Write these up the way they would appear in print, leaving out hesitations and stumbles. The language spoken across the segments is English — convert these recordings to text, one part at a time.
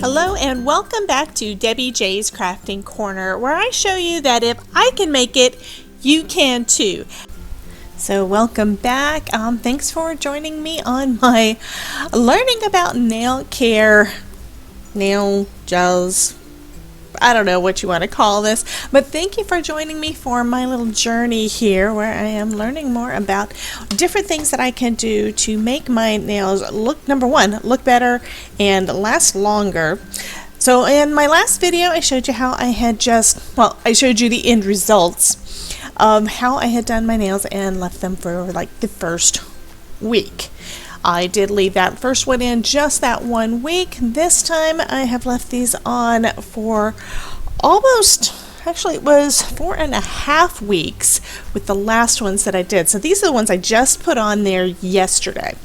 Hello and welcome back to Debbie J's Crafting Corner, where I show you that if I can make it, you can too. So welcome back. Thanks for joining me on my learning about nail care, nail gels. I don't know what you want to call this, but thank you for joining me for my little journey here where I am learning more about different things that I can do to make my nails look, number one, look better and last longer. So in my last video, I showed you how I had I showed you the end results of how I had done my nails and left them for like the first week. I did leave that first one in just that 1 week. This time I have left these on for actually it was 4.5 weeks with the last ones that I did. So these are the ones I just put on there yesterday.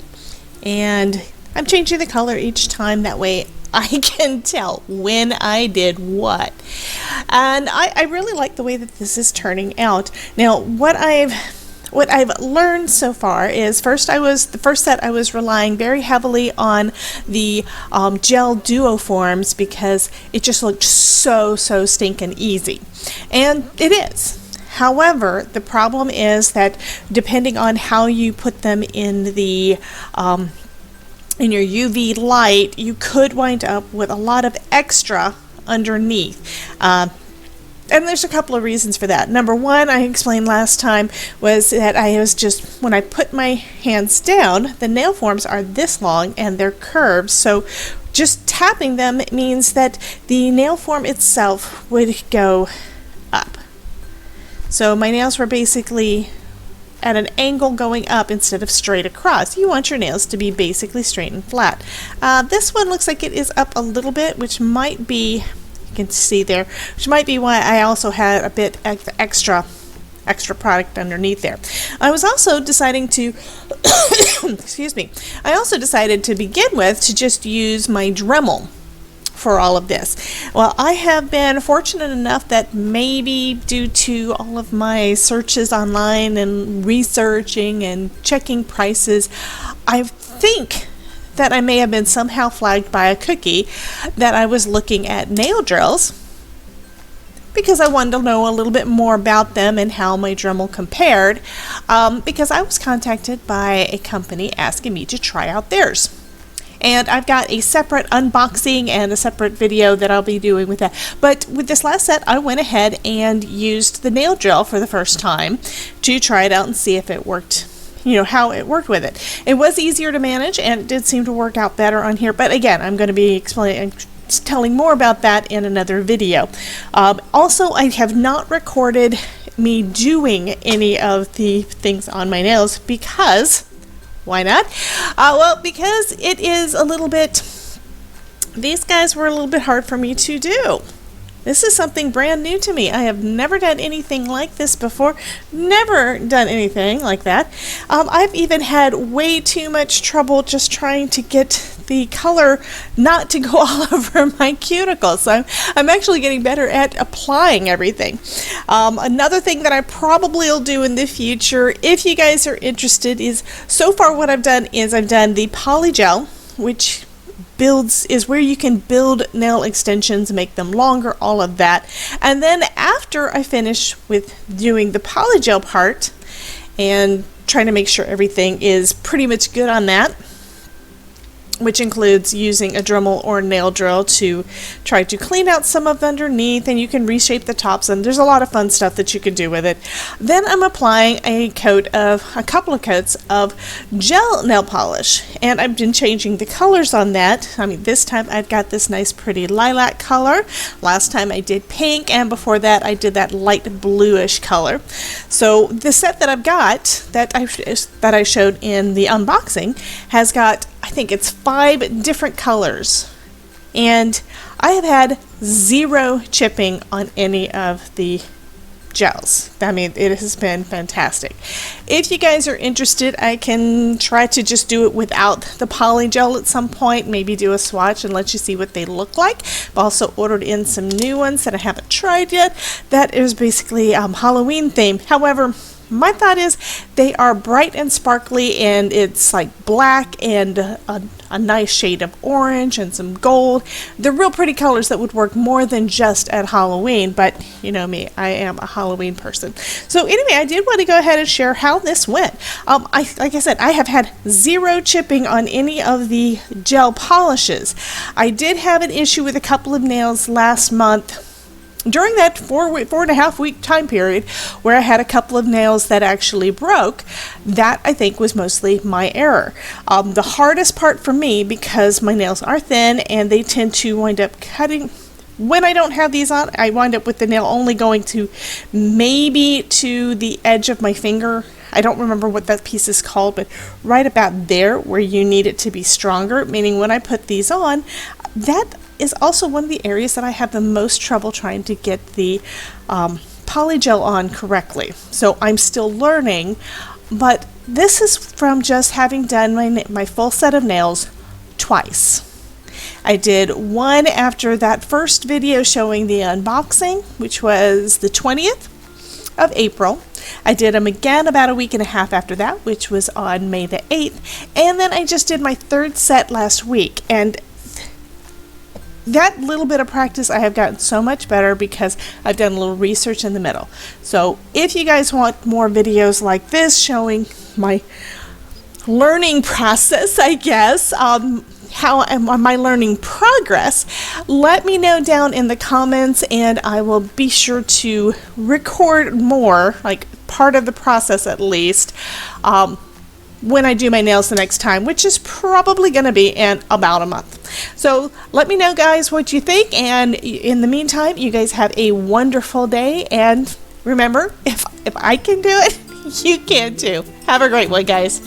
And I'm changing the color each time, that way I can tell when I did what. And I really like the way that this is turning out. Now what I've learned so far is the first set I was relying very heavily on the gel duo forms because it just looked so stinking easy, and it is. However, the problem is that depending on how you put them in the in your UV light, you could wind up with a lot of extra underneath. And there's a couple of reasons for that. Number one, I explained last time, was that when I put my hands down, the nail forms are this long and they're curved. So just tapping them means that the nail form itself would go up. So my nails were basically at an angle going up instead of straight across. You want your nails to be basically straight and flat. This one looks like it is up a little bit, which might be, you can see there, which might be why I also had a bit extra product underneath there. I was also deciding to excuse me, I also decided to begin with to just use my Dremel for all of this. Well, I have been fortunate enough that maybe due to all of my searches online and researching and checking prices, I think that I may have been somehow flagged by a cookie that I was looking at nail drills because I wanted to know a little bit more about them and how my Dremel compared, because I was contacted by a company asking me to try out theirs. And I've got a separate unboxing and a separate video that I'll be doing with that. But with this last set, I went ahead and used the nail drill for the first time to try it out and see if it worked, how it worked with it. It was easier to manage and it did seem to work out better on here. But again, I'm going to be telling more about that in another video. Also, I have not recorded me doing any of the things on my nails because... Why not? Well, because it is these guys were a little bit hard for me to do. This is something brand new to me. I have never done anything like this before. Never done anything like that. I've even had way too much trouble just trying to get the color not to go all over my cuticles. So I'm actually getting better at applying everything. Another thing that I probably will do in the future, if you guys are interested, is so far what I've done is I've done the Polygel, which is where you can build nail extensions, make them longer, all of that. And then after I finish with doing the Polygel part and trying to make sure everything is pretty much good on that, which includes using a Dremel or nail drill to try to clean out some of the underneath, and you can reshape the tops, and there's a lot of fun stuff that you can do with it. Then I'm applying a couple of coats of gel nail polish, and I've been changing the colors on that. This time I've got this nice pretty lilac color. Last time I did pink, and before that I did that light bluish color. So the set that I've got that I showed in the unboxing has got, I think it's 5 different colors, and I have had 0 chipping on any of the gels. It has been fantastic. If you guys are interested, I can try to just do it without the Polygel at some point, maybe do a swatch and let you see what they look like. I've also ordered in some new ones that I haven't tried yet. That is basically Halloween themed. However, my thought is they are bright and sparkly, and it's like black and a nice shade of orange and some gold. They're real pretty colors that would work more than just at Halloween, but you know me, I am a Halloween person. So anyway, I did want to go ahead and share how this went. Like I said, I have had zero chipping on any of the gel polishes. I did have an issue with a couple of nails last month during that 4.5 week time period where I had a couple of nails that actually broke. That I think was mostly my error. The hardest part for me, because my nails are thin and they tend to wind up cutting. When I don't have these on, I wind up with the nail only going to maybe to the edge of my finger. I don't remember what that piece is called, but right about there where you need it to be stronger, meaning when I put these on, that is also one of the areas that I have the most trouble trying to get the polygel on correctly. So I'm still learning, but this is from just having done my full set of nails twice. I did one after that first video showing the unboxing, which was the 20th of April. I did them again about a week and a half after that, which was on May the 8th. And then I just did my third set last week. And that little bit of practice, I have gotten so much better because I've done a little research in the middle. So if you guys want more videos like this showing my learning process, I guess, how my learning progress, let me know down in the comments, and I will be sure to record more, like part of the process at least, when I do my nails the next time, which is probably going to be in about a month. So let me know, guys, what you think, and in the meantime, you guys have a wonderful day, and remember, if I can do it, you can too. Have a great one, guys.